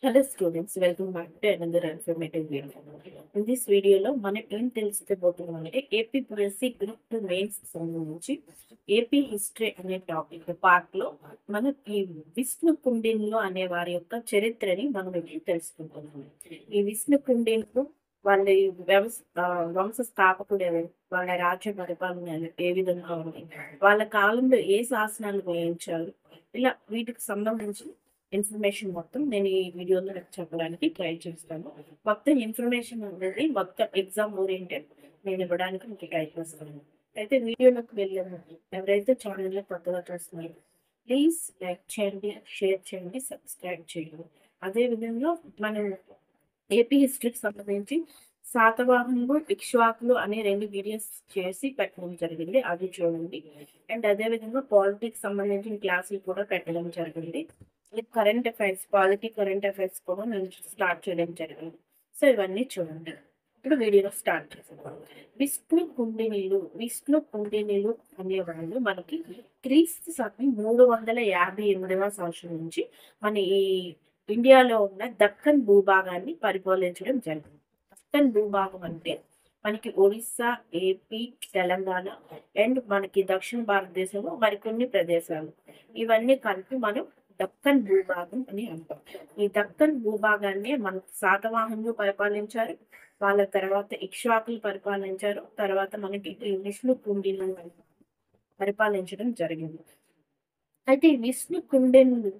Hello students, welcome back to another informative video. In this video లో మనం ఏం తెలుసుకోబోతున్నామంటే APPSC group 2 mains సంబంధించి AP history అనే topic part లో మనం ఈ విష్ణు కుండిన్లు అనే వారి యొక్క చరిత్రని మనం ఇప్పుడు తెలుసుకుంటున్నాం. ఈ విష్ణు కుండిన్లు వాళ్ళ వంశ స్థాపకుడు ఎవరు, వాళ్ళ రాజ్య పరిపాలన ఏ విధంగా ఉంది, వాళ్ళ కాలంలో ఏ శాసనాలు వేయించారు, ఇలా వీటికి సంబంధించి ఇన్ఫర్మేషన్ మొత్తం నేను ఈ వీడియోలో చెప్పడానికి ట్రై చేస్తాను. మొత్తం ఇన్ఫర్మేషన్ అనేది మొత్తం ఎగ్జామ్ ఓరియంటెడ్ నేను ఇవ్వడానికి మీకు ట్రై చేస్తాను. అయితే వీడియోలోకి వెళ్ళాము. ఎవరైతే ఛానల్లో కొత్తగా చూస్తున్నారో ప్లీజ్ లైక్ చేయండి, షేర్ చేయండి, సబ్స్క్రైబ్ చేయండి. అదేవిధంగా మనం ఏపీ హిస్టరీకి సంబంధించి శాతవాహనులు, ఇక్ష్వాకులు అనే 2 వీడియోస్ చేసి పెట్టడం జరిగింది, అది చూడండి. అండ్ అదేవిధంగా పాలిటిక్స్ సంబంధించిన క్లాసులు కూడా పెట్టడం జరిగింది. కరెంట్ అఫైర్స్, కరెంట్ అఫైర్స్ కూడా నేను స్టార్ట్ చేయడం జరిగింది. సో ఇవన్నీ చూడండి. ఇప్పుడు వీడియోలో స్టార్ట్ చేస్తాం. విష్ణు కుండినీలు అనేవాళ్ళు మనకి క్రీస్తు శకం 358వ సంవత్సరం నుంచి మన ఈ ఇండియాలో ఉన్న దక్కన్ భూభాగాన్ని పరిపాలించడం జరిగింది. దక్కన్ భూభాగం అంటే మనకి ఒడిస్సా, ఏపీ, తెలంగాణ అండ్ మనకి దక్షిణ భారతదేశంలో మరికొన్ని ప్రదేశాలు, ఇవన్నీ కలిపి మనం దక్కన్ భూభాగం అని అంటాం. ఈ దక్కన్ భూభాగాన్ని మన శాతవాహనులు పరిపాలించారు, వాళ్ళ తర్వాత ఇక్ష్వాకులు పరిపాలించారు, తర్వాత మనకి ఈ విష్ణు కుండినులు పరిపాలించడం జరిగింది. అయితే ఈ విష్ణు కుండినులు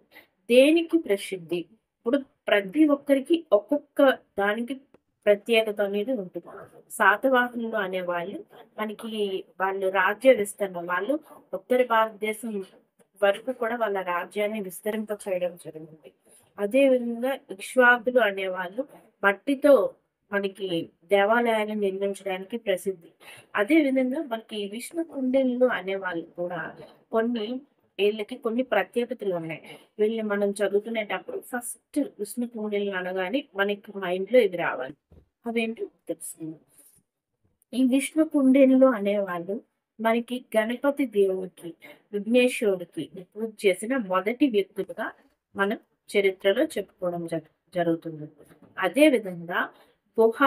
దేనికి ప్రసిద్ధి? ఇప్పుడు ప్రతి ఒక్కరికి ఒక్కొక్క దానికి ప్రత్యేకత అనేది ఉంటుంది. శాతవాహనులు అనేవాళ్ళు మనకి వాళ్ళు రాజ్య విస్తరణ, వాళ్ళు ఉత్తర భారతదేశం వరకు కూడా వాళ్ళ రాజ్యాన్ని విస్తరింప చేయడం జరిగింది. అదేవిధంగా ఇక్ష్వాకులు అనేవాళ్ళు మట్టితో మనకి దేవాలయాలను నిర్మించడానికి ప్రసిద్ధి. అదేవిధంగా మనకి విష్ణు కుండినులు అనేవాళ్ళు కూడా వీళ్ళకి కొన్ని ప్రత్యేకతలు ఉన్నాయి. వీళ్ళని మనం చదువుకునేటప్పుడు ఫస్ట్ విష్ణు కుండినులు అనగానే మనకి మైండ్ లో ఇది రావాలి. అవేంటి తెలుస్తుంది. ఈ విష్ణు కుండినులు అనేవాళ్ళు మనకి గణపతి దేవుడికి, విఘ్నేశ్వరుడికి పూజ చేసిన మొదటి వ్యక్తులుగా మనం చరిత్రలో చెప్పుకోవడం జరుగుతుంది. అదే విధంగా గుహ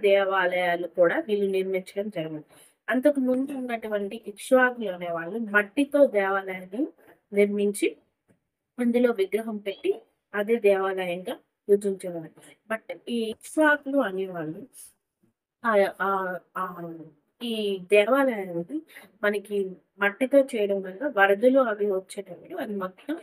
దేవాలయాలు కూడా వీళ్ళు నిర్మించడం జరిగింది. అంతకు ముందు ఉన్నటువంటి ఇక్ష్వాకులు అనేవాళ్ళు మట్టితో దేవాలయాన్ని నిర్మించి అందులో విగ్రహం పెట్టి అదే దేవాలయంగా పూజించేవారు. బట్ ఈ ఇక్ష్వాకులు అనేవాళ్ళు ఈ దేవాలయాన్ని మనకి మట్టితో చేయడం వల్ల వరదలు అవి వచ్చేటప్పుడు అది మొత్తం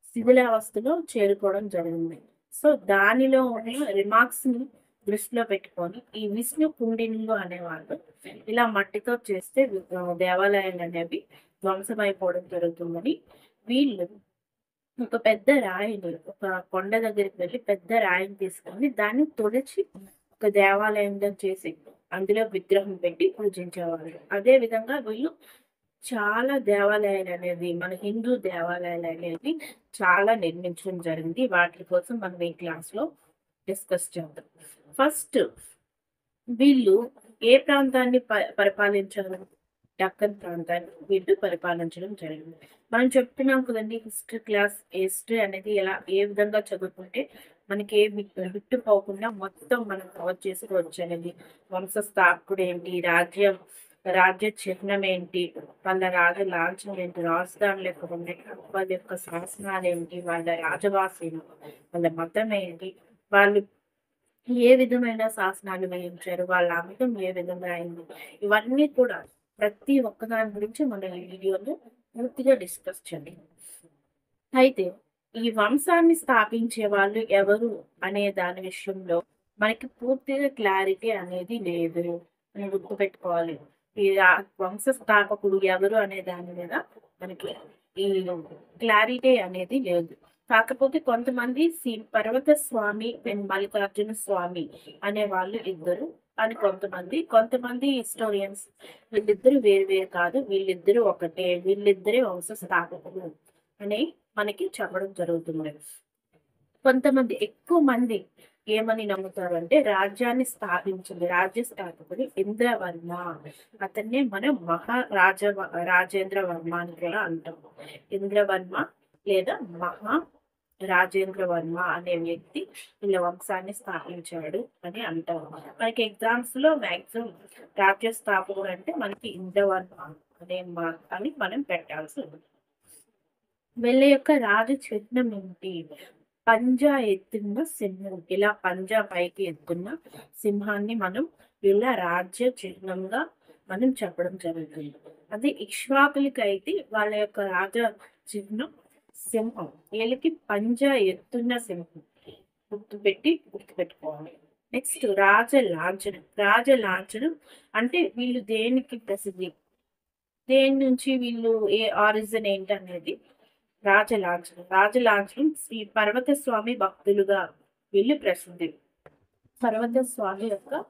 శిథిలావస్థలో చేరుకోవడం జరిగింది. సో దానిలో ఉన్న రిమార్క్స్ ని దృష్టిలో పెట్టుకొని ఈ విష్ణు కుండినులు అనేవాళ్ళు ఇలా మట్టితో చేస్తే దేవాలయాలు అనేవి ధ్వంసమైపోవడం జరుగుతుందని వీళ్ళు ఒక పెద్ద రాయిని, ఒక కొండ దగ్గరికి వెళ్ళి పెద్ద రాయిని తీసుకొని దాన్ని తొలిచి ఒక దేవాలయంగా చేసి అందులో విగ్రహం పెట్టి పూజించేవారు. అదే విధంగా వీళ్ళు చాలా దేవాలయాలు అనేది, మన హిందూ దేవాలయాలు అనేది చాలా నిర్మించడం జరిగింది. వాటి కోసం మనం ఈ క్లాస్ లో డిస్కస్ చేద్దాం. ఫస్ట్ వీళ్ళు ఏ ప్రాంతాన్ని పరిపాలించారు? డక్కన్ ప్రాంతాన్ని వీళ్ళు పరిపాలించడం జరిగింది. మనం చెప్తున్నాం కదండి, హిస్టరీ అనేది ఏ విధంగా చదువుకుంటే మనకి ఏ విట్టుపోకుండా మొత్తం మనం కవర్ చేసుకోవచ్చు అనేది. వంశ స్థాపకుడు ఏంటి, రాజ్య చిహ్నం ఏంటి, వాళ్ళ రాజ లాంఛనం ఏంటి, రాజధానులు ఎక్కడ ఉన్నాయి, వాళ్ళ యొక్క శాసనాలు ఏంటి, వాళ్ళ రాజవాసీలు, వాళ్ళ మతం ఏంటి, వాళ్ళు ఏ విధమైన శాసనాలు వేయించారు, వాళ్ళ అమితం ఏ విధంగా అయింది, ఇవన్నీ కూడా ప్రతి ఒక్కదాని గురించి మనం ఈ వీడియోలో పూర్తిగా డిస్కస్ చేద్దాం. అయితే ఈ వంశాన్ని స్థాపించే వాళ్ళు ఎవరు అనే దాని విషయంలో మనకి పూర్తిగా క్లారిటీ అనేది లేదు. మనం గుర్తుపెట్టుకోవాలి. ఈ వంశ స్థాపకుడు ఎవరు అనే దాని మీద మనకి ఈ క్లారిటీ అనేది లేదు. కాకపోతే కొంతమంది పర్వత స్వామి అండ్ మల్లికార్జున స్వామి అనే వాళ్ళు ఇద్దరు అని కొంతమంది హిస్టోరియన్స్ వీళ్ళిద్దరు వేరు కాదు, వీళ్ళిద్దరూ ఒకటే, వీళ్ళిద్దరే వంశ స్థాపకులు అని మనకి చెప్పడం జరుగుతుంది. కొంతమంది ఎక్కువ మంది ఏమని నమ్ముతారు అంటే రాజ్య స్థాపకుడు ఇంద్రవర్మ, అతన్నే మనం రాజేంద్ర వర్మ అని కూడా అంటాం. ఇంద్రవర్మ లేదా రాజేంద్ర వర్మ అనే వ్యక్తి వీళ్ళ వంశాన్ని స్థాపించాడు అని అంటారు. మనకి ఎగ్జామ్స్ లో మాక్సిమం రాజ్య స్థాపకుడు అంటే మనకి ఇంద్రవర్మ అనే అని మనం పెట్టాల్సి ఉంది. వీళ్ళ యొక్క రాజ చిహ్నం ఏంటి? పంజా ఎత్తున్న సింహం. ఇలా పంజా పైకి ఎత్తున్న సింహాన్ని మనం వీళ్ళ రాజ్య చిహ్నంగా మనం చెప్పడం జరుగుతుంది. అదే ఇక్ష్వాకులకి అయితే వాళ్ళ యొక్క రాజ చిహ్నం సింహం. వీళ్ళకి పంజా ఎత్తున్న సింహం గుర్తుపెట్టుకోవాలి. నెక్స్ట్ రాజలాంఛనం. రాజలాంఛనం అంటే వీళ్ళు దేనికి ప్రసిద్ధి, దేని నుంచి వీళ్ళు ఏ ఆరిజిన్ ఏంటనేది రాజలాంఛనం. రాజలాంఛనం శ్రీ పర్వత స్వామి భక్తులుగా వీళ్ళు ప్రసిద్ధి. పర్వత స్వామి యొక్క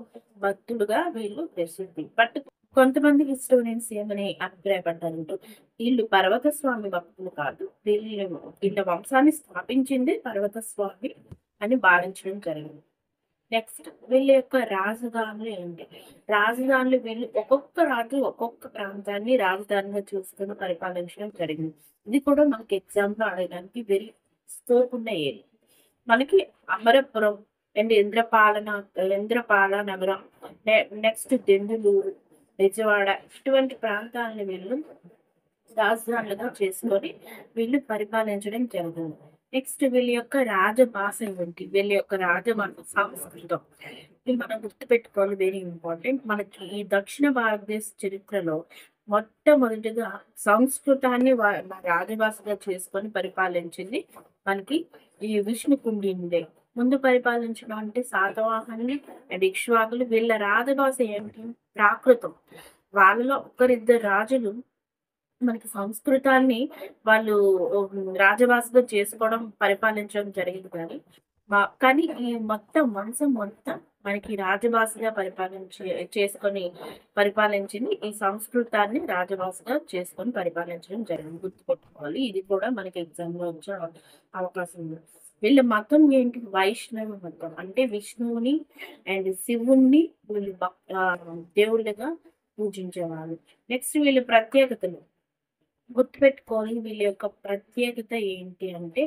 భక్తులుగా వీళ్ళు ప్రసిద్ధి. బట్ కొంతమంది హిస్టోరియన్స్ ఏమని అభిప్రాయపడ్డారంటూ వీళ్ళు పర్వత స్వామి భక్తులు కాదు, వీళ్ళ వంశాన్ని స్థాపించింది పర్వత స్వామి అని భావించడం జరిగింది. నెక్స్ట్ వీళ్ళ యొక్క రాజధానులు ఏంటి? రాజధానులు వీళ్ళు ఒక్కొక్క రాజు ఒక్కొక్క ప్రాంతాన్ని రాజధానిగా చూసుకుని పరిపాలించడం జరిగింది. ఇది కూడా మనకి ఎగ్జామ్ లో అడగడానికి వెరీ స్కోప్ ఉన్న ఏరియా. మనకి అమరపురం అండ్ ఇంద్రపాల నగరం, నెక్స్ట్ దెందులూరు, బెజవాడ ఇటువంటి ప్రాంతాలను వీళ్ళు రాజధానులుగా చేసుకొని వీళ్ళు పరిపాలించడం జరుగుతుంది. నెక్స్ట్ వీళ్ళ యొక్క రాజభాష ఏంటి? వీళ్ళ యొక్క రాజభాష సంస్కృతం. ఇది మనం గుర్తుపెట్టుకోవాలి, వెరీ ఇంపార్టెంట్. మనకి ఈ దక్షిణ భారతదేశ చరిత్రలో మొట్టమొదటిగా సంస్కృతాన్ని రాజభాషగా చేసుకొని పరిపాలించింది మనకి ఈ విష్ణుకుండినుడే. ముందు పరిపాలించడం అంటే శాతవాహనులు అండ్ ఇక్ష్వాకులు. వీళ్ళ రాజభాష ఏంటి? ప్రాకృతం. వాళ్ళలో ఒకరిద్దరు రాజులు మనకి సంస్కృతాన్ని వాళ్ళు రాజభాషగా చేసుకోవడం పరిపాలించడం జరిగింది. కానీ ఈ మొత్తం వంశం మొత్తం మనకి రాజభాషగా చేసుకొని పరిపాలించింది. ఈ సంస్కృతాన్ని రాజభాషగా చేసుకొని పరిపాలించడం జరిగింది. గుర్తుపెట్టుకోవాలి, ఇది కూడా మనకి ఎగ్జామ్ లో వచ్చే అవకాశం ఉంది. వీళ్ళ మతం ఏంటి? వైష్ణవ మతం. అంటే విష్ణువుని అండ్ శివుణ్ణి వీళ్ళు దేవుళ్ళగా పూజించేవాళ్ళు. నెక్స్ట్ వీళ్ళ ప్రత్యేకతలు గుర్తుపెట్టుకోవాలి. వీళ్ళ యొక్క ప్రత్యేకత ఏంటి అంటే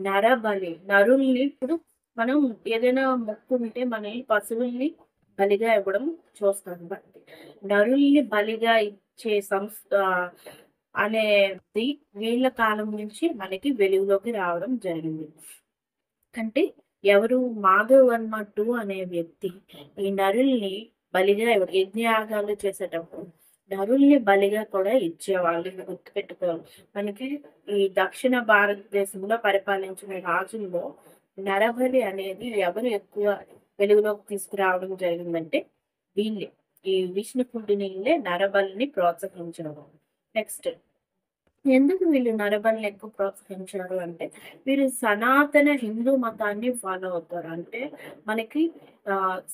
నరబలి. నరుల్ని ఇప్పుడు మనం ఏదైనా మొక్కు ఉంటే మనల్ని పశువుల్ని బలిగా ఇవ్వడం చూస్తాం. బట్ నరుల్ని బలిగా ఇచ్చే అనేది వీళ్ళ కాలం నుంచి మనకి వెలుగులోకి రావడం జరిగింది. అంటే ఎవరు? మాధవ్ వర్మ II అనే వ్యక్తి ఈ నరుల్ని బలిగా యజ్ఞయాగాలు చేసేటప్పుడు నరుల్ని బలిగా కూడా ఇచ్చేవాళ్ళు. గుర్తుపెట్టుకోవాలి. మనకి ఈ దక్షిణ భారతదేశంలో పరిపాలించిన రాజుల్లో నరబలి అనేది ఎవరు ఎక్కువ వెలుగులోకి తీసుకురావడం జరిగిందంటే వీళ్ళే. ఈ విష్ణుకుండినుడే నరబలిని ప్రోత్సహించడం. నెక్స్ట్ ఎందుకు వీళ్ళు నరబలిని ఎక్కువ ప్రోత్సహించారు అంటే వీరు సనాతన హిందూ మతాన్ని ఫాలో అవుతారు. అంటే మనకి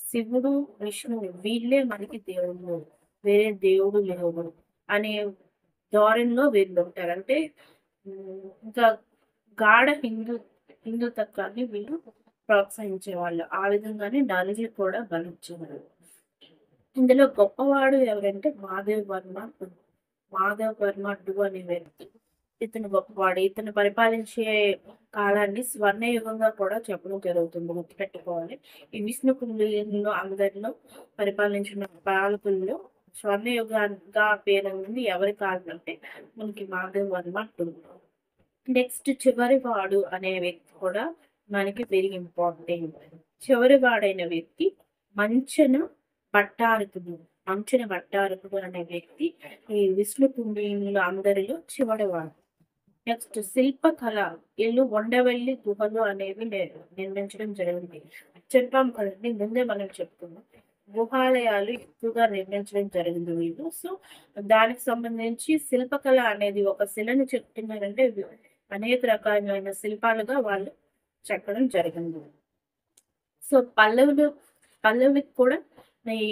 శివుడు, విష్ణువు వీళ్ళే మనకి దేవుడు, వేరే దేవుడు లేవు అనే ధోరణిలో వీళ్ళు ఉంటారు. అంటే ఇంకా గాఢ హిందుతత్వాన్ని వీళ్ళు ప్రోత్సహించేవాళ్ళు. ఆ విధంగానే నరులు కూడా బలిచ్చేవారు. ఇందులో గొప్పవాడు ఎవరంటే మాధవ్ వర్మ II అనే వ్యక్తి. ఇతను గొప్పవాడు. ఇతను పరిపాలించే కాలాన్ని స్వర్ణయుగంగా కూడా చెప్పడం జరుగుతుంది. గుర్తుపెట్టుకోవాలి. ఈ విష్ణుకుండినులో అందరిలో పరిపాలించిన పాలకుల్లో స్వర్ణయుగంగా పేరొందింది ఎవరి కాలం అంటే మనకి మాధవ్ వర్మ II. నెక్స్ట్ చివరివాడు అనే వ్యక్తి కూడా మనకి వెరీ ఇంపార్టెంట్. చివరివాడైన వ్యక్తి మంచన భట్టారకుడు. అనే వ్యక్తి ఈ విష్ణుకుండినులు అందరిలో చివరివాడు. నెక్స్ట్ శిల్పకళ. ఇల్లు ఉండవెల్లి గుహలు అనేవి నిర్మించడం జరిగింది. చెప్పాం కదండి, ముందే మనం చెప్పుకున్నాం. గుహాలయాలు ఎక్కువగా నిర్మించడం జరిగింది వీళ్ళు. సో దానికి సంబంధించి శిల్పకళ అనేది ఒక శిలను చెప్తున్నారంటే అనేక రకాలైన శిల్పాలుగా వాళ్ళు చెక్కడం జరిగింది. సో పల్లవులకు కూడా ఈ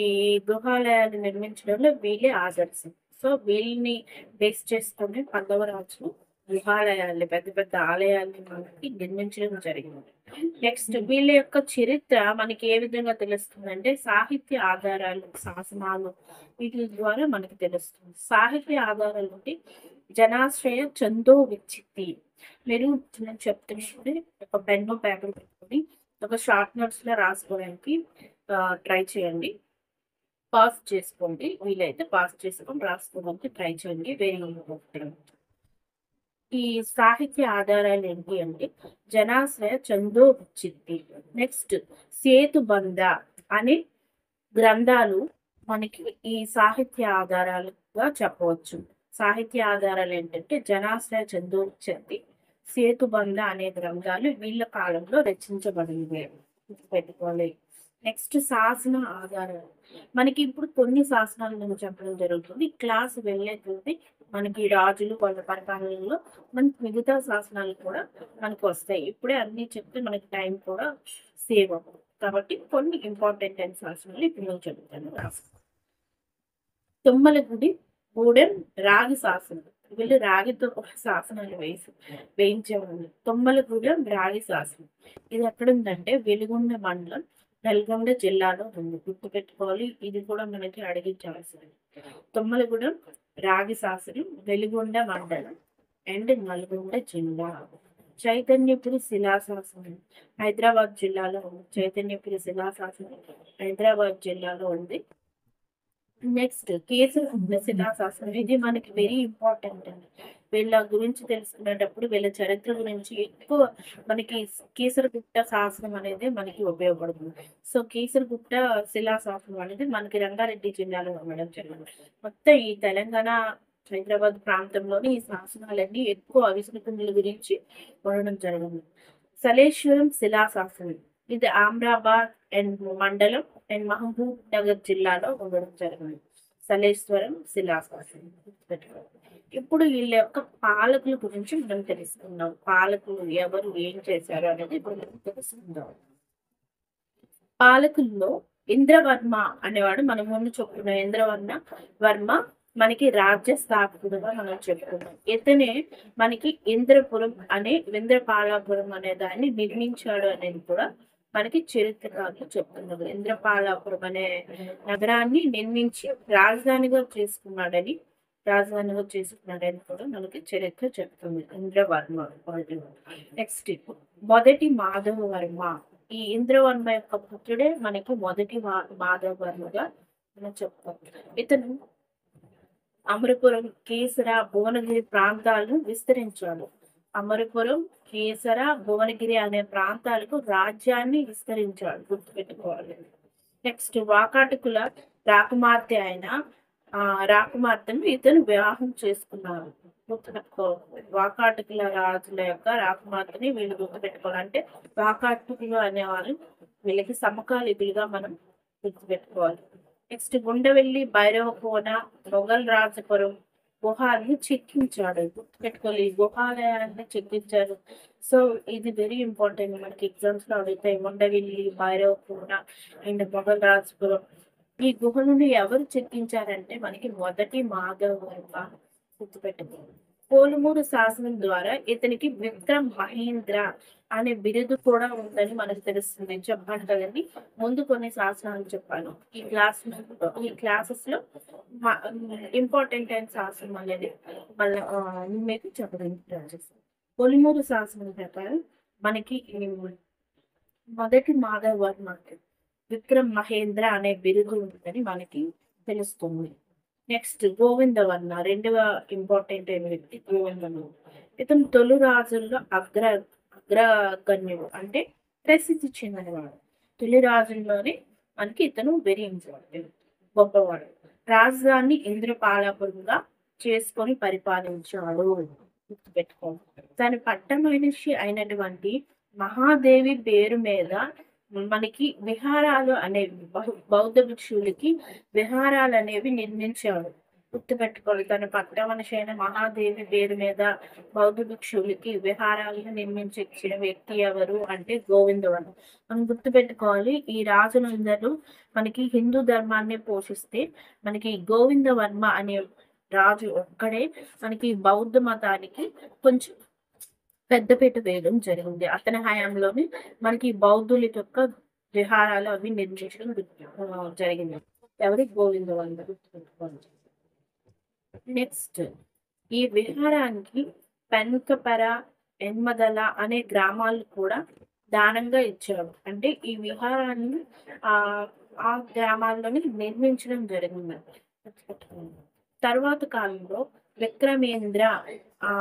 గృహాలయాలు నిర్మించడంలో వీళ్ళే ఆదర్శం. సో వీళ్ళని బేస్ చేసుకుని పల్లవ రాజులు గృహాలయాల్ని, పెద్ద పెద్ద ఆలయాల్ని మనకి నిర్మించడం జరిగింది. నెక్స్ట్ వీళ్ళ యొక్క చరిత్ర మనకి ఏ విధంగా తెలుస్తుంది అంటే సాహిత్య ఆధారాలు, శాసనాలు వీటి ద్వారా మనకి తెలుస్తుంది. సాహిత్య ఆధారాలు అంటే జనాశ్రయ చందో విచ్చిత్తి. మీరు నేను చెప్తున్నప్పుడు ఒక పెన్ను పేపర్ పెట్టుకొని ఒక షార్ట్ నోట్స్ లా రాసుకోవడానికి ట్రై చేయండి. పాస్ చేసుకోండి. వీలైతే పాస్ చేసుకొని రాసుకోవడానికి ట్రై చేయండి. Very important. ఈ సాహిత్య ఆధారాలు ఏంటి అంటే జనాశ్రయ చందో విచ్చిత్తి. నెక్స్ట్ సేతుబంధ అనే గ్రంథాలు మనకి ఈ సాహిత్య ఆధారాలుగా చెప్పవచ్చు. సాహిత్య ఆధారాలు ఏంటంటే జనాశ్రయ చందో విచ్చిత్తి, సేతుబంధ అనే గ్రంథాలు వీళ్ళ కాలంలో రచించబడినవి. పెట్టుకోవాలి. నెక్స్ట్ శాసన ఆధారాలు. మనకి ఇప్పుడు కొన్ని శాసనాలు నేను చెప్పడం జరుగుతుంది. క్లాస్ వెళ్ళే కొద్దీ మనకి రాజులు వాళ్ళ పరిపాలనలో మనకి మిగతా శాసనాలు కూడా మనకు వస్తాయి. ఇప్పుడే అన్ని చెప్తే మనకి టైం కూడా సేవ్ అవ్వదు. కాబట్టి కొన్ని ఇంపార్టెంట్ అయిన శాసనాలు ఇప్పుడు నేను చెప్తాను. తుమ్మలగుడి గూడెం రాగి శాసనం. వీళ్ళు రాగితో ఒక శాసనాలు వేయించేవాళ్ళు. తుమ్మలగూడెం రాగి శాసనం. ఇది ఎక్కడుందంటే వెలుగొండ మండలం నల్గొండ జిల్లాలో ఉంది. గుర్తుపెట్టుకోవాలి. ఇది కూడా మనకి అడిగించాల్సింది. తుమ్మలగూడెం రాగి శాసనం వెలుగొండ మండలం అండ్ నల్గొండ జిల్లా. చైతన్యపురి శిలాశాసనం హైదరాబాద్ జిల్లాలో ఉంది. చైతన్యపురి శిలాశాసనం హైదరాబాద్ జిల్లాలో ఉంది. నెక్స్ట్ కేసరగుట్ట శిలాశాసనం. ఇది మనకి వెరీ ఇంపార్టెంట్ అండి. వీళ్ళ గురించి తెలుసుకునేటప్పుడు వీళ్ళ చరిత్ర గురించి ఎక్కువ మనకి కేసరగుట్ట శాసనం అనేది మనకి ఉపయోగపడుతుంది. సో కేసరగుట్ట శిలాశాసనం అనేది మనకి రంగారెడ్డి జిల్లాలో ఉండడం జరిగింది. మొత్తం ఈ తెలంగాణ హైదరాబాద్ ప్రాంతంలోని ఈ శాసనాలన్నీ ఎక్కువ అవిసెనకుండల గురించి ఉండడం జరిగింది. సలేశ్వరం శిలాశాసనం. ఇది ఆమ్రాబాద్ అండ్ మండలం అండ్ మహబూబ్ నగర్ జిల్లాలో ఉండడం జరిగింది. సలేశ్వరం శిలాశాసనం. ఇప్పుడు వీళ్ళ యొక్క పాలకుల గురించి మనం తెలుసుకుందాం. పాలకులు ఎవరు ఏం చేశారు అనేది ఇప్పుడు మనం తెలుసుకుందాం. పాలకుల్లో ఇంద్రవర్మ అనేవాడు మనం ముందు చెప్పుకున్న ఇంద్రవర్మ మనకి రాజ్య స్థాపకుడుగా మనం చెప్పుకున్నాం. ఇతనే మనకి ఇంద్రపాలాపురం అనే దాన్ని నిర్మించాడు అనేది కూడా మనకి చరిత్రకారులు చెప్తున్నారు. ఇంద్రపాలాపురం అనే నగరాన్ని నిర్మించి రాజధానిగా చేసుకున్నాడని కూడా మనకి చరిత్ర చెప్తుంది. ఇంద్రవర్మ. నెక్స్ట్ మొదటి మాధవవర్మ. ఈ ఇంద్రవర్మ యొక్క పుత్రుడే మనకి మొదటి మాధవవర్మగా మనం చెప్తాం. ఇతను అమరపురం, కేసర, భువనగిరి ప్రాంతాలను విస్తరించాడు. అమరపురం, కేసర, భువనగిరి అనే ప్రాంతాలకు రాజ్యాన్ని విస్తరించాడు. గుర్తుపెట్టుకోవాలి. నెక్స్ట్ వాకాటకుల రాకుమార్తె అయిన రాకుమార్తెను ఇతను వివాహం చేసుకున్నారు. గుర్తుపెట్టుకోవాలి. వాకాటకుల రాజుల యొక్క రాకుమార్తెని వీళ్ళు గుర్తుపెట్టుకోవాలంటే వాకాటకులు అనేవాళ్ళు వీళ్ళకి సమకాలీకులుగా మనం గుర్తుపెట్టుకోవాలి. నెక్స్ట్ గుండవెల్లి, భైరవకోన, మొఘల్ రాజపురం గుహాన్ని చెక్కించాడు. గుర్తుపెట్టుకోవాలి. ఈ గుహాలయాన్ని చెక్కించారు. సో ఇది వెరీ ఇంపార్టెంట్. మనకి ఎగ్జామ్స్ లో అడుగుతాయి. గుండవెల్లి, భైరవకోన అండ్ మొఘల్ రాజపురం. ఈ గుహలను ఎవరు చెక్కించారంటే మనకి మొదటి మాధవవర్మ. గుర్తుపెట్టుకోవాలి. పోలుమూరు శాసనం ద్వారా ఇతనికి విక్రమ్ మహేంద్ర అనే బిరుదు కూడా ఉందని మనకు తెలుస్తుంది. చెప్పాను కదండి, ముందు కొన్ని శాసనాలు చెప్పాను. ఈ క్లాసెస్ లో ఇంపార్టెంట్ అయిన శాసనం అనేది మళ్ళీ మీకు చెప్పడానికి ట్రై చేస్తాను. పొలిమూరు శాసనం ప్రకారం మనకి మొదటి మాధవవర్మ విక్రమ్ మహేంద్ర అనే బిరుదు ఉందని మనకి తెలుస్తుంది. నెక్స్ట్ గోవిందవర్మ. రెండవ ఇంపార్టెంట్ అయిన వ్యక్తి గోవిందవర్మ. ఇతను తొలి రాజుల్లో అగ్రగణ్యుడు అంటే ప్రసిద్ధి చెందినవాడు. తొలి రాజుల్లోనే మనకి ఇతను వెరీ ఇంపార్టెంట్, గొప్పవాడు. రాజధాని ఇంద్రపాలాపురంగా చేసుకొని పరిపాలించాడు. గుర్తుపెట్టుకోండి. తన పట్టమనిషి అయినటువంటి మహాదేవి పేరు మీద మనకి విహారాలు అనేవి బౌద్ధ భిక్షువులకి విహారాలు అనేవి నిర్మించాడు. గుర్తుపెట్టుకోవాలి. తన పట్ట మనిషి అయిన మహాదేవి పేరు మీద బౌద్ధ భిక్షువులకి విహారాలను నిర్మించిన వ్యక్తి ఎవరు అంటే గోవిందవర్మ. మనం గుర్తుపెట్టుకోవాలి. ఈ రాజులందరూ మనకి హిందూ ధర్మాన్ని పోషిస్తే మనకి గోవిందవర్మ అనే రాజు ఒక్కడే మనకి బౌద్ధ మతానికి కొంచెం పెద్దపీట వేయడం జరిగింది. అతని హయాంలోనే మనకి బౌద్ధుల యొక్క విహారాలు అవి నిర్మించడం జరిగింది. ఎవరి గోవిందవర్మ. నెక్స్ట్ ఈ విహారానికి పెనుకపర, ఎన్మదల అనే గ్రామాలు కూడా దానంగా ఇచ్చాడు. అంటే ఈ విహారాన్ని ఆ ఆ గ్రామాల్లోని నిర్మించడం జరిగింది. తర్వాత కాలంలో విక్రమేంద్ర, ఆ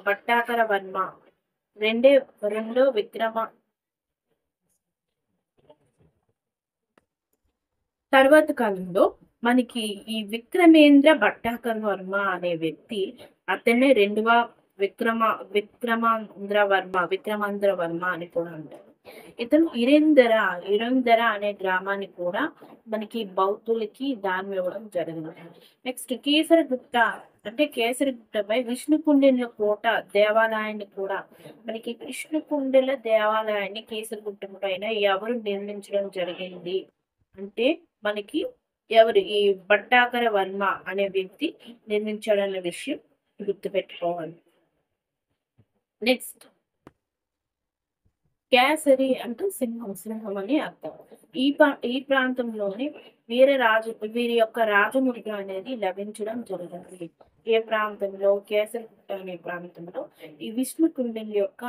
భట్టాకర వర్మ రెండే రెండో విక్రమ తర్వాత కాలంలో మనకి ఈ విక్రమేంద్ర భట్టాకర్ వర్మ అనే వ్యక్తి, అతనే రెండవ విక్రమ విక్రమాంధ్ర వర్మ అని కూడా అంటారు. ఇతను ఇరందర అనే గ్రామాన్ని కూడా మనకి బౌద్ధులకి దానం ఇవ్వడం జరిగింది. నెక్స్ట్ కేసరగుట్ట, అంటే కేసరగుట్టపై విష్ణుకుండిన కోట దేవాలయాన్ని కూడా, మనకి విష్ణుకుండిల దేవాలయాన్ని కేసరగుట్ట పైన ఎవరు నిర్మించడం జరిగింది అంటే మనకి ఎవరు ఈ భట్టాకర వర్మ అనే వ్యక్తి నిర్మించాడన్న విషయం గుర్తుపెట్టుకోవాలి. నెక్స్ట్ కేసరి అంటే సింహం అని అర్థం. ఈ ప్రాంతంలోని వీరి యొక్క రాజముద్ర అనేది లభించడం జరిగింది. ఏ ప్రాంతంలో? కేసరిగుట్ట అనే ప్రాంతంలో ఈ విష్ణు కుండిల యొక్క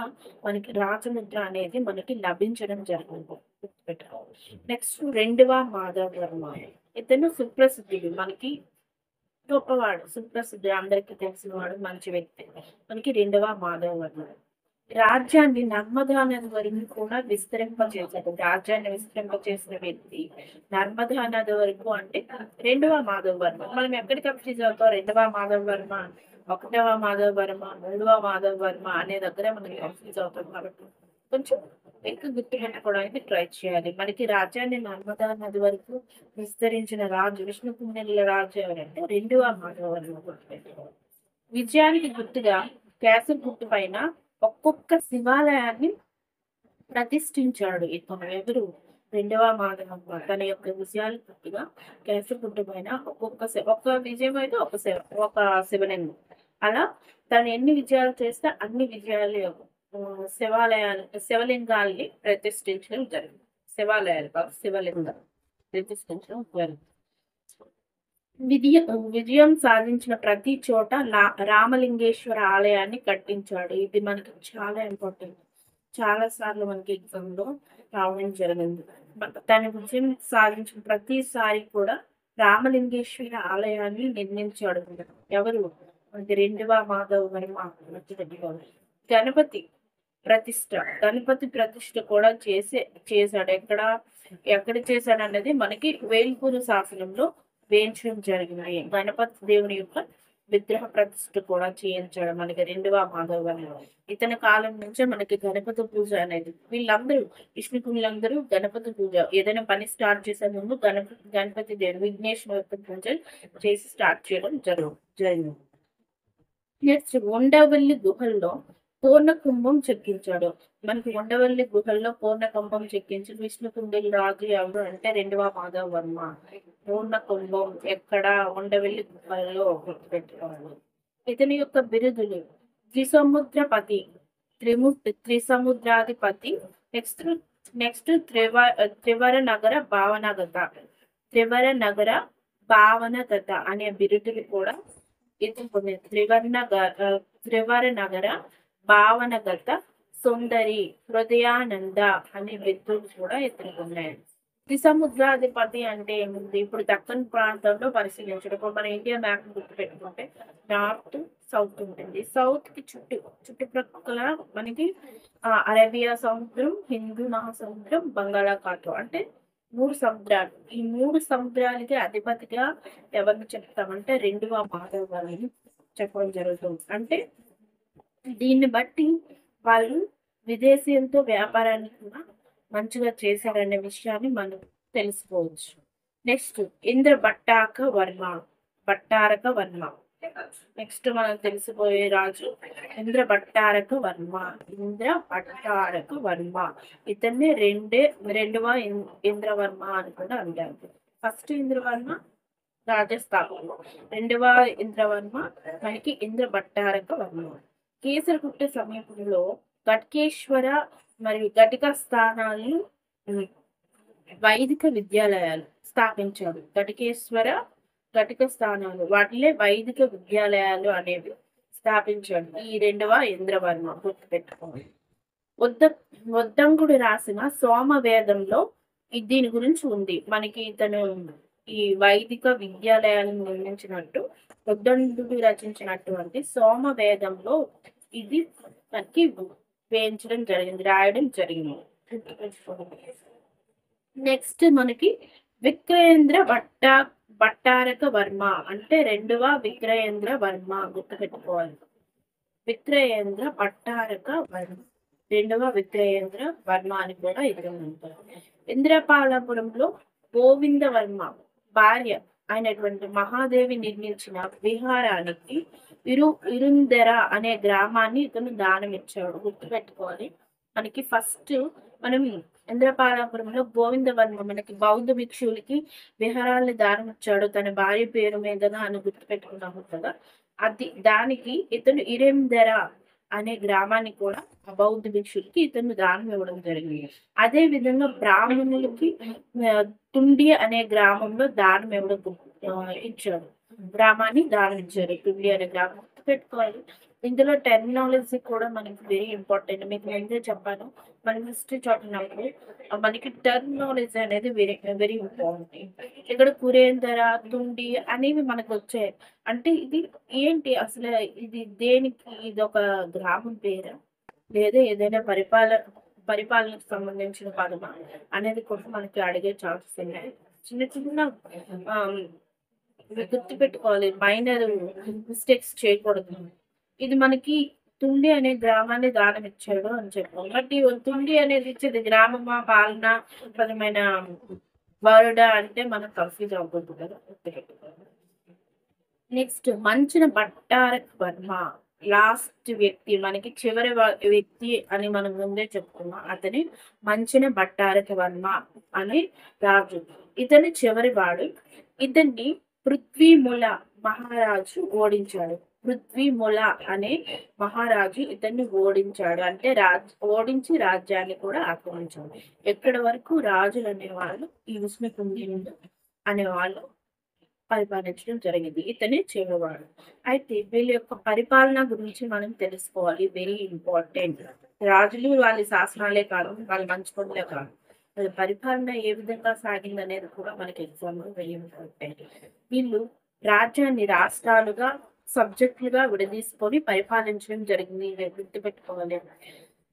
మనకి రాజముద్ర అనేది మనకి లభించడం జరిగింది. నెక్స్ట్ రెండవ మాధవ వర్మ. ఇతను సుప్రసిద్ధుడు, మనకి గొప్పవాడు, సుప్రసిద్ధుడు, అందరికీ తెలిసిన వాడు, మంచి వ్యక్తి. మనకి రెండవ మాధవ వర్మ రాజ్యాన్ని నర్మదా నది వరకు కూడా విస్తరింపజేశాడు. రాజ్యాన్ని విస్తరింపజేసిన వ్యక్తి నర్మదా నది వరకు, అంటే రెండవ మాధవ వర్మ. మనం ఎక్కడికి కన్ఫ్యూజ్ అవుతాం? రెండవ మాధవ వర్మ, ఒకటవ మాధవ వర్మ, మూడవ మాధవ వర్మ అనే దగ్గర మనకి కన్ఫ్యూజ్ అవుతాం. కాబట్టి కొంచెం ఎక్కువ గుర్తుపెట్టుకోవడానికి ట్రై చేయాలి. మనకి రాజ్యాన్ని నర్మదా నది వరకు విస్తరించిన రాజు, విష్ణుకుండిల రాజు ఎవరంటే రెండవ మాధవ వర్మ. గుర్తుపెట్టుకోవాలి. విజయానికి గుర్తుగా కేసరగుట్టు పైన ఒక్కొక్క శివాలయాన్ని ప్రతిష్ఠించాడు. ఇతను ఎవరు? రెండవ మాధవ. తన యొక్క విజయాలు గుర్తుగా కేసరగుట్టు పైన ఒక్క విజయం అయితే ఒక శివలింగం. అలా తను ఎన్ని విజయాలు చేస్తే అన్ని విజయాలు శివలింగాల్ని ప్రతిష్ఠించడం జరిగింది. శివాలయాలు కాదు, శివలింగాలు ప్రతిష్ఠించడం జరిగింది. విజయం సాధించిన ప్రతి చోట రామలింగేశ్వర ఆలయాన్ని కట్టించాడు. ఇది మనకి చాలా ఇంపార్టెంట్. చాలా సార్లు మనకి ఎగ్జామ్ లో రావడం జరిగింది. తన విజయం సాధించిన ప్రతిసారి కూడా రామలింగేశ్వర ఆలయాన్ని నిర్మించాడు. ఎవరు? మనకి రెండవ మాధవ వర్మ. గణపతి ప్రతిష్ట కూడా చేశాడు. ఎక్కడ చేశాడు అన్నది మనకి వేల్పూరు శాసనంలో వేయించడం జరిగింది. గణపతి దేవుని యొక్క విగ్రహ ప్రతిష్ఠ కూడా చేయించాడు మనకి రెండవ మాధవ వర్మ. ఇతని కాలం నుంచే మనకి గణపతి పూజ అనేది, వీళ్ళందరూ విష్ణుకుండిలందరూ గణపతి పూజ ఏదైనా పని స్టార్ట్ చేసే ముందు గణపతి దేవుడు విఘ్నేశ్వర పూజ చేసి స్టార్ట్ చేయడం జరిగింది. నెక్స్ట్ ఉండవల్లి గుహల్లో పూర్ణ కుంభం చెక్కించాడు. మనకి ఉండవల్లి గుహల్లో పూర్ణ కుంభం చెక్కించి విష్ణుకుండిల రాజు ఎవరు అంటే రెండవ మాధవ వర్మ. పూర్ణ కుంభం ఎక్కడ? ఉండవల్లి గుహల్లో. గుర్తుపెట్టుకోవాలి. ఇతని యొక్క బిరుదులు ద్విసముద్రపతి, త్రిసముద్రాధిపతి, నెక్స్ట్ త్రివర నగర భావనగత అనే బిరుదులు కూడా ఇతను త్రివర నగర భావనగత, సుందరి, హృదయానంద అనే బిరుదులు కూడా ఇతనికి ఉన్నాయి. త్రిసముద్రాధిపతి అంటే ఏముంది? ఇప్పుడు దక్కన్ ప్రాంతంలో పరిశీలించడం. ఇప్పుడు మన ఇండియా మ్యాప్ గుర్తుపెట్టుకుంటే నార్త్, సౌత్ ఉంటుంది. సౌత్ కి చుట్టుప్రక్కల మనకి అరేబియా సముద్రం, హిందూ మహాసముద్రం, బంగాళాఖాతం, అంటే 3 సముద్రాలు. ఈ 3 సముద్రాలకి అధిపతిగా ఎవరిని చెప్తామంటే రెండవ మాధవ వర్మని చెప్పడం జరుగుతుంది. అంటే దీన్ని బట్టి వాళ్ళు విదేశీయులతో వ్యాపారాన్ని కూడా మంచిగా చేశారనే విషయాన్ని మనం తెలుసుకోవచ్చు. నెక్స్ట్ భట్టారక వర్మ. నెక్స్ట్ మనం తెలిసిపోయే రాజు భట్టారక వర్మ. ఇతన్ని రెండవ ఇంద్రవర్మ అని కూడా అంటారు. ఫస్ట్ ఇంద్రవర్మ రాజస్థాన్, రెండవ ఇంద్రవర్మ మనకి భట్టారక వర్మ. కేసరగుట్ట సమీపంలో ఘట్కేశ్వర మరియు ఘటిక స్థానాలను వైదిక విద్యాలయాలు స్థాపించాడు. ఘటికేశ్వర ఘటిక స్థానాలు వాటిలే వైదిక విద్యాలయాలు అనేవి స్థాపించాడు ఈ రెండవ ఇంద్రవర్మ. గుర్తుపెట్టుకోవాలి. ఉద్ద ఉద్దంకుడు రాసిన సోమవేదంలో దీని గురించి ఉంది. మనకి ఇతను ఈ వైదిక విద్యాలయాలను నిర్మించినట్టు ఉద్దంకుడు రచించినటువంటి సోమవేదంలో ఇది మనకి వేయించడం జరిగింది, రాయడం జరిగింది. నెక్స్ట్ మనకి విక్రయేంద్ర భట్టారక వర్మ అంటే రెండవ విక్రయేంద్ర వర్మ. గుర్తుపెట్టుకోవాలి. విక్రయేంద్ర భట్టారక వర్మ, రెండవ విక్రయేంద్ర వర్మ అని కూడా ఇద్దరు ఉంటారు. ఇంద్రపాలపురంలో గోవిందవర్మ భార్య అయినటువంటి మహాదేవి నిర్మించిన విహారానికి ఇరుందెర అనే గ్రామాన్ని ఇతను దానం ఇచ్చాడు. గుర్తుపెట్టుకోవాలి. మనకి ఫస్ట్ మనం ఇంద్రపాలపురంలో గోవిందవర్మ మనకి బౌద్ధ భిక్షువులకి విహారాన్ని దానం ఇచ్చాడు తన భార్య పేరు మీదగా అని గుర్తుపెట్టుకున్నాము కదా. దానికి ఇతను ఇరెందెర అనే గ్రామాన్ని కూడా ఆ బౌద్ధ భిక్షులకి ఇతను దానం ఇవ్వడం జరిగింది. అదే విధంగా బ్రాహ్మణులకి తుండి అనే గ్రామంలో దానం ఇవ్వడం ఇచ్చాడు. గ్రామాన్ని దానం ఇచ్చారు. తుండి అనే గ్రామం. పెట్టుకోవాలి. ఇందులో టెర్మినాలజీ కూడా మనకి వెరీ ఇంపార్టెంట్. మీకు ముందే చెప్పాను, మన హిస్టరీ చదివినప్పుడు మనకి టెర్మినాలజీ అనేది వెరీ వెరీ ఇంపార్టెంట్. ఇక్కడ కురేందర తుండి అనేవి మనకు వచ్చాయి. అంటే ఇది ఏంటి అసలు, ఇది దేనికి, ఇది ఒక గ్రామం పేరు లేదా ఏదైనా పరిపాలనకు సంబంధించిన పదమా అనేది కూడా మనకి అడిగే ఛాన్సెస్ ఉన్నాయి. చిన్న చిన్న గుర్తు పెట్టుకోవాలి, మైనర్ మిస్టేక్స్ చేయకూడదు. ఇది మనకి తుండి అనే గ్రామాన్ని దానం ఇచ్చాడు అని చెప్పాం. బట్ ఈ తుండి అనేది ఇచ్చేది గ్రామమా పాలన పదమైన వర్డ్ అంటే మనం కన్ఫ్యూజ్ అవ్వకూడదు కదా. నెక్స్ట్ మంచిన భట్టారక వర్మ లాస్ట్ వ్యక్తి, మనకి చివరి వ్యక్తి అని మనం ముందే చెప్పుకున్నాం. అతని మంచిన భట్టారక వర్మ అనే రాజు. ఇతని చివరి వాడు. ఇతన్ని పృథ్వీముల మహారాజు ఓడించాడు. పృథ్వీముల అనే మహారాజు ఇతన్ని ఓడించాడు. అంటే ఓడించి రాజ్యాన్ని కూడా ఆక్రమించాడు. ఎక్కడి వరకు రాజులు అనేవాళ్ళు ఈ విష్ణుకుండినుడు అనేవాళ్ళు పరిపాలించడం జరిగింది. ఇతనే చివరివాడు. అయితే వీళ్ళ యొక్క పరిపాలన గురించి మనం తెలుసుకోవాలి, వెరీ ఇంపార్టెంట్. రాజులు వాళ్ళ శాసనాలే కాదు, వాళ్ళ మంచి పనులే కాదు, వాళ్ళ పరిపాలన ఏ విధంగా సాగింది అనేది కూడా మనకి ఎగ్జామ్ లో వెరీ ఇంపార్టెంట్. వీళ్ళు రాజ్యాన్ని రాష్ట్రాలుగా సబ్జెక్టులుగా విడదీసుకొని పరిపాలించడం జరిగింది. గుర్తుపెట్టుకోవాలి.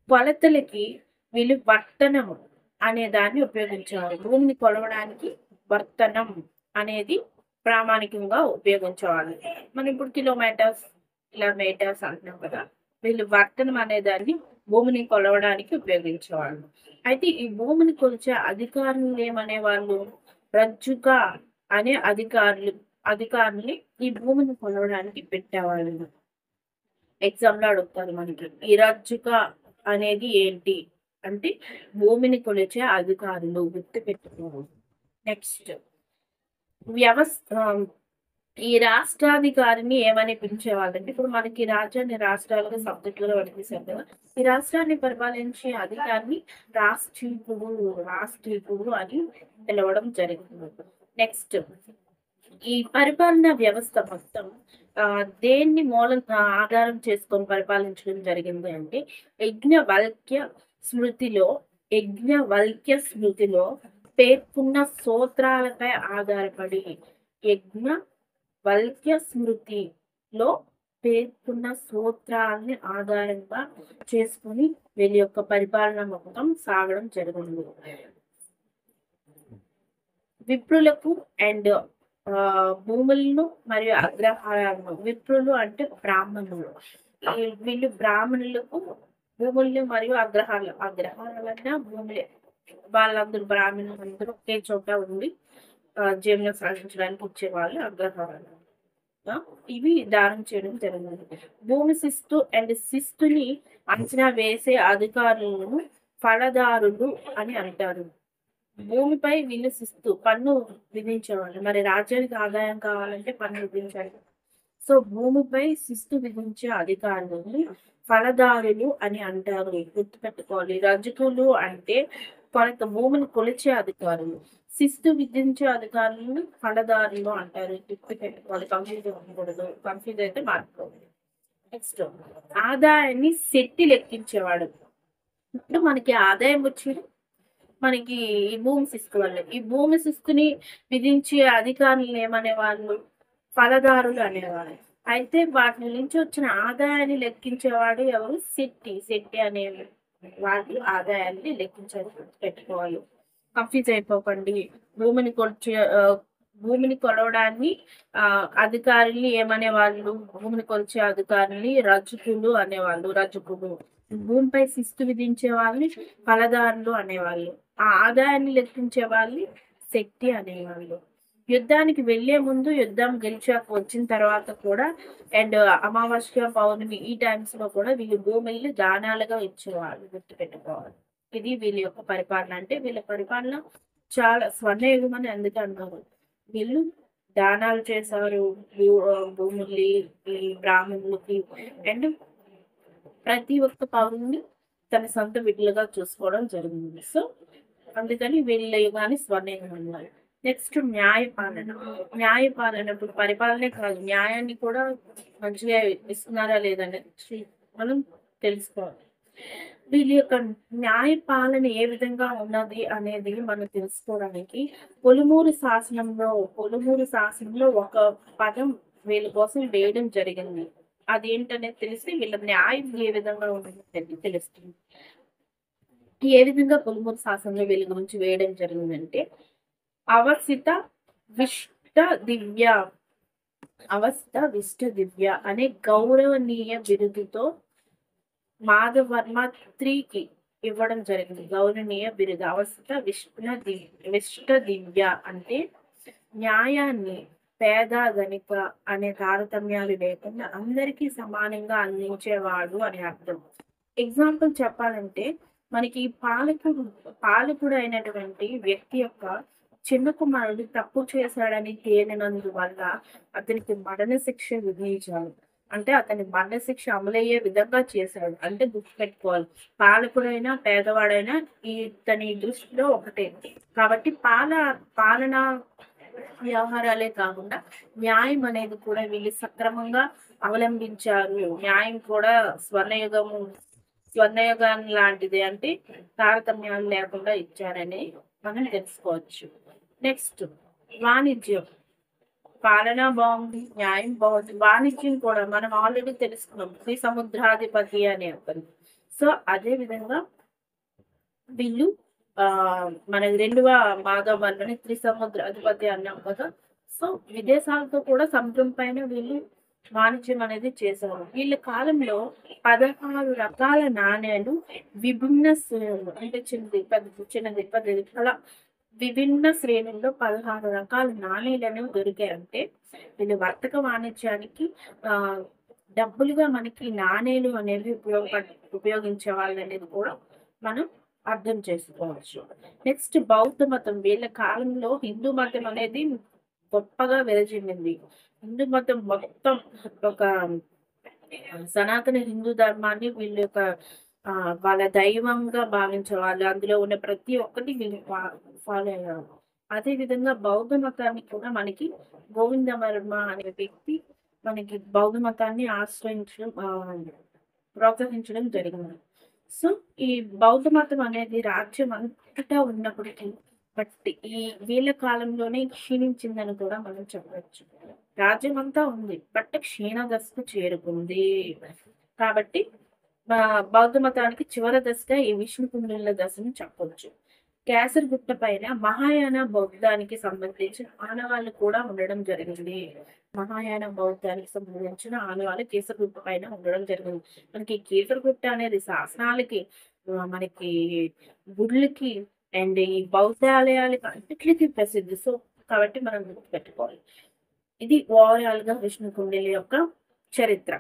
కొలతలకి వీళ్ళు వర్తనం అనే దాన్ని ఉపయోగించేవారు. భూమిని కొలవడానికి వర్తనం అనేది ప్రామాణికంగా ఉపయోగించేవాళ్ళు. మనం ఇప్పుడు కిలోమీటర్స్ ఇలా మీటర్స్ అంటున్నాం కదా. వీళ్ళు వర్తనం అనే దాన్ని భూమిని కొలవడానికి ఉపయోగించేవాళ్ళు. అయితే ఈ భూమిని కొలిచే అధికారులు ఏమనే వాళ్ళు, రజ్జుక అనే అధికారుల్ని ఈ భూమిని కొలవడానికి పెట్టేవాళ్ళు. ఎగ్జామ్ లో అడుగుతారు మనకి, ఈ రజ్జుక అనేది ఏంటి అంటే భూమిని కొలిచే అధికారులు. గుర్తు పెట్టుకోవాలి. నెక్స్ట్ ఈ రాష్ట్రాధికారిని ఏమని పిలిచేవాళ్ళంటే, ఇప్పుడు మనకి రాజ్యాన్ని రాష్ట్రాలుగా సబ్జెక్టులుగా విడదీశారు కదా. ఈ రాష్ట్రాన్ని పరిపాలించే అధికారిని రాష్ట్రీకుడు అని పిలవడం జరిగింది. నెక్స్ట్ ఈ పరిపాలన వ్యవస్థ మొత్తం దేన్ని ఆధారం చేసుకొని పరిపాలించడం జరిగింది అంటే యజ్ఞవల్క్య స్మృతిలో పేర్కొన్న సూత్రాలపై ఆధారపడి, యజ్ఞవల్క్య స్మృతిలో పేర్కొన్న సూత్రాలని ఆధారంగా చేసుకుని వీళ్ళ యొక్క పరిపాలన మొత్తం సాగడం జరిగింది. విప్రులకు అండ్ భూములను మరియు అగ్రహారాలను, విప్రులు అంటే బ్రాహ్మణులు, వీళ్ళు బ్రాహ్మణులకు భూములు మరియు అగ్రహారాలన్నా భూములే. వాళ్ళందరూ బ్రాహ్మణులు అందరూ ఒకే చోట ఉండి జీవనం సాగించడానికి వచ్చేవాళ్ళు అగ్రహారాలు. ఇవి దానం చేయడం జరిగింది. భూమి శిస్తు అండ్ శిస్తుని అంచనా వేసే అధికారులను ఫలదారులు అని అంటారు. భూమిపై వీళ్ళు శిస్తు పన్ను విధించేవాళ్ళు. మరి రాజ్యానికి ఆదాయం కావాలంటే పన్ను విధించాలి. సో భూమిపై శిస్తు విధించే అధికారులను ఫలదారులు అని అంటారు. గుర్తుపెట్టుకోవాలి. రజకులు అంటే భూమిని కొలిచే అధికారులు. శిస్తు విధించే అధికారులను ఫలదారులు అంటారు. గుర్తుపెట్టుకోవాలి, కన్ఫ్యూజ్ అవ్వకూడదు. కన్ఫ్యూజ్ అయితే మార్చుకోవాలి. నెక్స్ట్ ఆదాయాన్ని శెట్టి లెక్కించేవాడు. ఇప్పుడు మనకి ఆదాయం వచ్చి మనకి ఈ భూమి శిస్తు వల్ల ఈ భూమి శిస్తుని విధించే అధికారులు ఏమనే వాళ్ళు ఫలదారులు అనేవాళ్ళు. అయితే వాటి నుంచి వచ్చిన ఆదాయాన్ని లెక్కించేవాడు ఎవరు? శెట్టి. శెట్టి అనే వాళ్ళు ఆదాయాన్ని లెక్కించాలి, పెట్టుకోవాలి. కన్ఫ్యూజ్ అయిపోకండి. భూమిని కొలిచే భూమిని కొలవడాన్ని అధికారులు ఏమనే వాళ్ళు? భూమిని కొలిచే అధికారుల్ని రజకులు అనేవాళ్ళు. రజకులు. భూమిపై శిస్తు విధించే వాళ్ళని ఫలదారులు అనేవాళ్ళు. ఆ ఆదాయాన్ని లెక్కించే వాళ్ళని శెట్టి అనేవాళ్ళు. యుద్ధానికి వెళ్లే ముందు, యుద్ధం గెలిచాక వచ్చిన తర్వాత కూడా, అండ్ అమావాస్య పౌర్ణమి ఈ టైమ్స్ లో కూడా వీళ్ళు భూమిని దానాలుగా ఇచ్చేవాళ్ళు. గుర్తుపెట్టుకోవాలి. ఇది వీళ్ళ యొక్క పరిపాలన. అంటే వీళ్ళ పరిపాలన చాలా స్వర్ణయుగం అని అందుకే అన్నారు. వీళ్ళు దానాలు చేశారు భూముల్ని ఈ బ్రాహ్మణులకి, అండ్ ప్రతి ఒక్క పౌరుని తన సొంత బిడ్డలుగా చూసుకోవడం జరిగింది. సో అందుకని వీళ్ళ యుగాన్ని స్వర్ణయుగం అన్నారు. నెక్స్ట్ న్యాయపాలన. న్యాయపాలన ఇప్పుడు పరిపాలనే కాదు, న్యాయాన్ని కూడా మంచిగా ఇస్తున్నారా లేదనేది మనం తెలుసుకోవాలి. వీళ్ళ యొక్క న్యాయపాలన ఏ విధంగా ఉన్నది అనేది మనం తెలుసుకోవడానికి పొలిమూరు శాసనంలో ఒక పదం వీళ్ళ కోసం వేయడం జరిగింది. అదేంటనేది తెలిసి వీళ్ళ న్యాయం ఏ విధంగా ఉన్నది తెలుస్తుంది. ఏ విధంగా పొలిమూరు శాసనంలో వీళ్ళ గురించి వేయడం జరిగిందంటే, అవస్థిత విష్ట దివ్య అనే గౌరవనీయ బిరుదుతో మాధవర్మ త్రీకి ఇవ్వడం జరిగింది. గౌరవనీయ బిరుదు అవస్థిత విష్ట దివ్య అంటే న్యాయాన్ని పేద ధనిక అనే తారతమ్యాలు లేకుండా అందరికీ సమానంగా అందించేవాడు అని అర్థం. ఎగ్జాంపుల్ చెప్పాలంటే మనకి పాలకుడు అయినటువంటి వ్యక్తి యొక్క చిన్న కుమారుడు తప్పు చేశాడని తేలినందువల్ల అతనికి మరణ శిక్ష విధించాలి. అంటే అతని మరణ శిక్ష అమలయ్యే విధంగా చేశాడు. అంటే గుర్తుపెట్టుకోవాలి, పాలకుడైనా పేదవాడైనా ఇతని దృష్టిలో ఒకటే. కాబట్టి పాలన వ్యవహారాలే కాకుండా న్యాయం అనేది కూడా వీళ్ళు సక్రమంగా అవలంబించారు. న్యాయం కూడా స్వర్ణయుగం లాంటిది. అంటే తారతమ్యాలు లేకుండా ఇచ్చారని మనం తెలుసుకోవచ్చు. నెక్స్ట్ వాణిజ్యం. పాలన బాగుంది, న్యాయం బాగుంది. వాణిజ్యం కూడా మనం ఆల్రెడీ తెలుసుకున్నాం, శ్రీ సముద్రాధిపతి అనే ఒకరు. సో అదే విధంగా వీళ్ళు మన రెండవ మాధవర్లని త్రిసముద్రాధిపతి అన్నాం కదా. సో విదేశాలతో కూడా సముద్రం పైన వీళ్ళు వాణిజ్యం అనేది చేశారు. వీళ్ళ కాలంలో 16 రకాల నాణ్యాలు విభిన్న శ్రేణులు, అంటే చిన్నది పెద్దది అలా విభిన్న శ్రేణుల్లో 16 రకాల నాణ్యాలు అనేవి దొరికాయి. అంటే వీళ్ళు వర్తక వాణిజ్యానికి డబ్బులుగా మనకి నాణేలు అనేవి ఉపయోగించే వాళ్ళు అనేది కూడా మనం అర్థం చేసుకోవచ్చు. నెక్స్ట్ బౌద్ధ మతం. వీళ్ళ కాలంలో హిందూ మతం అనేది గొప్పగా విరజిల్లింది. హిందూ మతం మొత్తం ఒక సనాతన హిందూ ధర్మాన్ని వీళ్ళ యొక్క వాళ్ళ దైవంగా భావించే వాళ్ళు. అందులో ఉన్న ప్రతి ఒక్కటి వీళ్ళు ఫాలో అయ్యారు. అదే విధంగా బౌద్ధ మతాన్ని కూడా మనకి గోవిందవర్మ అనే వ్యక్తి మనకి బౌద్ధ మతాన్ని ప్రోత్సహించడం జరిగింది. సో ఈ బౌద్ధ మతం అనేది రాజ్యం అంతటా ఉన్నప్పటికీ బట్ ఈ వీళ్ళ కాలంలోనే క్షీణించిందని కూడా మనం చెప్పవచ్చు. రాజ్యం అంతా ఉంది, బట్ క్షీణ దశకు చేరుకుంది. కాబట్టి బౌద్ధ మతానికి చివరి దశగా ఈ విష్ణు కుండిల దశను చెప్పవచ్చు. కేసరగుట్ట పైన మహాయాన బౌద్ధానికి సంబంధించిన ఆనవాళ్ళు కూడా ఉండడం జరిగింది. మహాయాన బౌద్ధానికి సంబంధించిన ఆనవాళ్ళు కేసరగుట్ట పైన ఉండడం జరిగింది. మనకి కేసరగుట్ట అనేది శాసనాలకి, మనకి గుళ్ళకి, అండ్ ఈ బౌద్ధ ఆలయాలకి అన్నిటికీ ప్రసిద్ధి. సో కాబట్టి మనం గుర్తుపెట్టుకోవాలి. ఇది ఓవరాల్ గా విష్ణు కుండిల యొక్క చరిత్ర.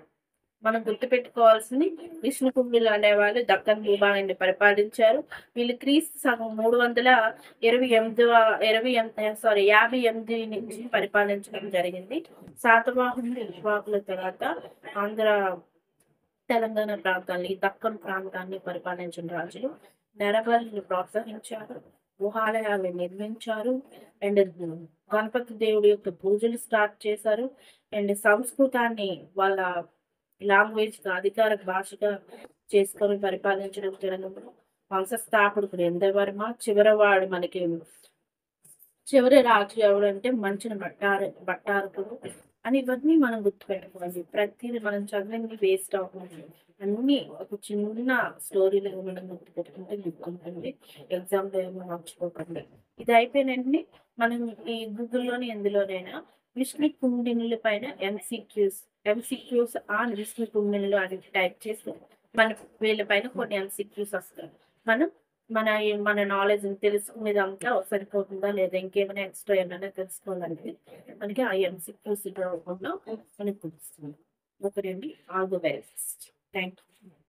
మనం గుర్తుపెట్టుకోవాల్సింది, విష్ణు కుండిలు అనేవాళ్ళు దక్కన్ భూభాగాన్ని పరిపాలించారు. వీళ్ళు క్రీస్తు సగం 358 నుంచి పరిపాలించడం జరిగింది. శాతవాహనులు ఇక్ష్వాకుల తర్వాత ఆంధ్ర తెలంగాణ ప్రాంతాన్ని, దక్కన్ ప్రాంతాన్ని పరిపాలించిన రాజులు నెరవల్ని ప్రోత్సహించారు. గుహాలయాలు నిర్మించారు. అండ్ గణపతి దేవుడి యొక్క పూజలు స్టార్ట్ చేశారు. అండ్ సంస్కృతాన్ని వాళ్ళ లాంగ్వేజ్‌గా అధికారిక భాషగా చేసుకొని పరిపాలించడం జరగడం. వంశస్థాపకుడు ఎందవర్మ, చివరి రాజు ఎవరంటే మంచిన భట్టారకుడు అని ఇవన్నీ మనం గుర్తుపెట్టుకోవాలి. ప్రతీది మనం చదివింది వేస్ట్ అవ్వకూడదు. అన్నీ ఒక చిన్న స్టోరీలో మనం గుర్తుపెట్టుకుంటే గుర్తుంటుంది. ఎగ్జామ్‌లో ఏమో మర్చిపోకండి. ఇది అయిపోయిన వెంటనే మనం ఈ గూగుల్‌లోని ఎందులోనైనా విష్ణు కుండినుల పైన ఎంసీక్యూస్ ఆన్ విష్ణు కుండినులు అని టైప్ చేస్తే మన వీళ్ళ పైన కొన్ని ఎంసీక్యూస్ వస్తాయి. మనం మన మన నాలెడ్జ్‌ని తెలుసుకునేదంతా సరిపోతుందా? లేదా ఇంకేమైనా ఎక్స్‌ట్రా ఏమైనా తెలుసుకోవాలంటే మనకి ఆ ఎంసీక్యూస్ రూపంలో మనకు తెలుస్తుంది. ఓకేనండి. All the best. Thank you.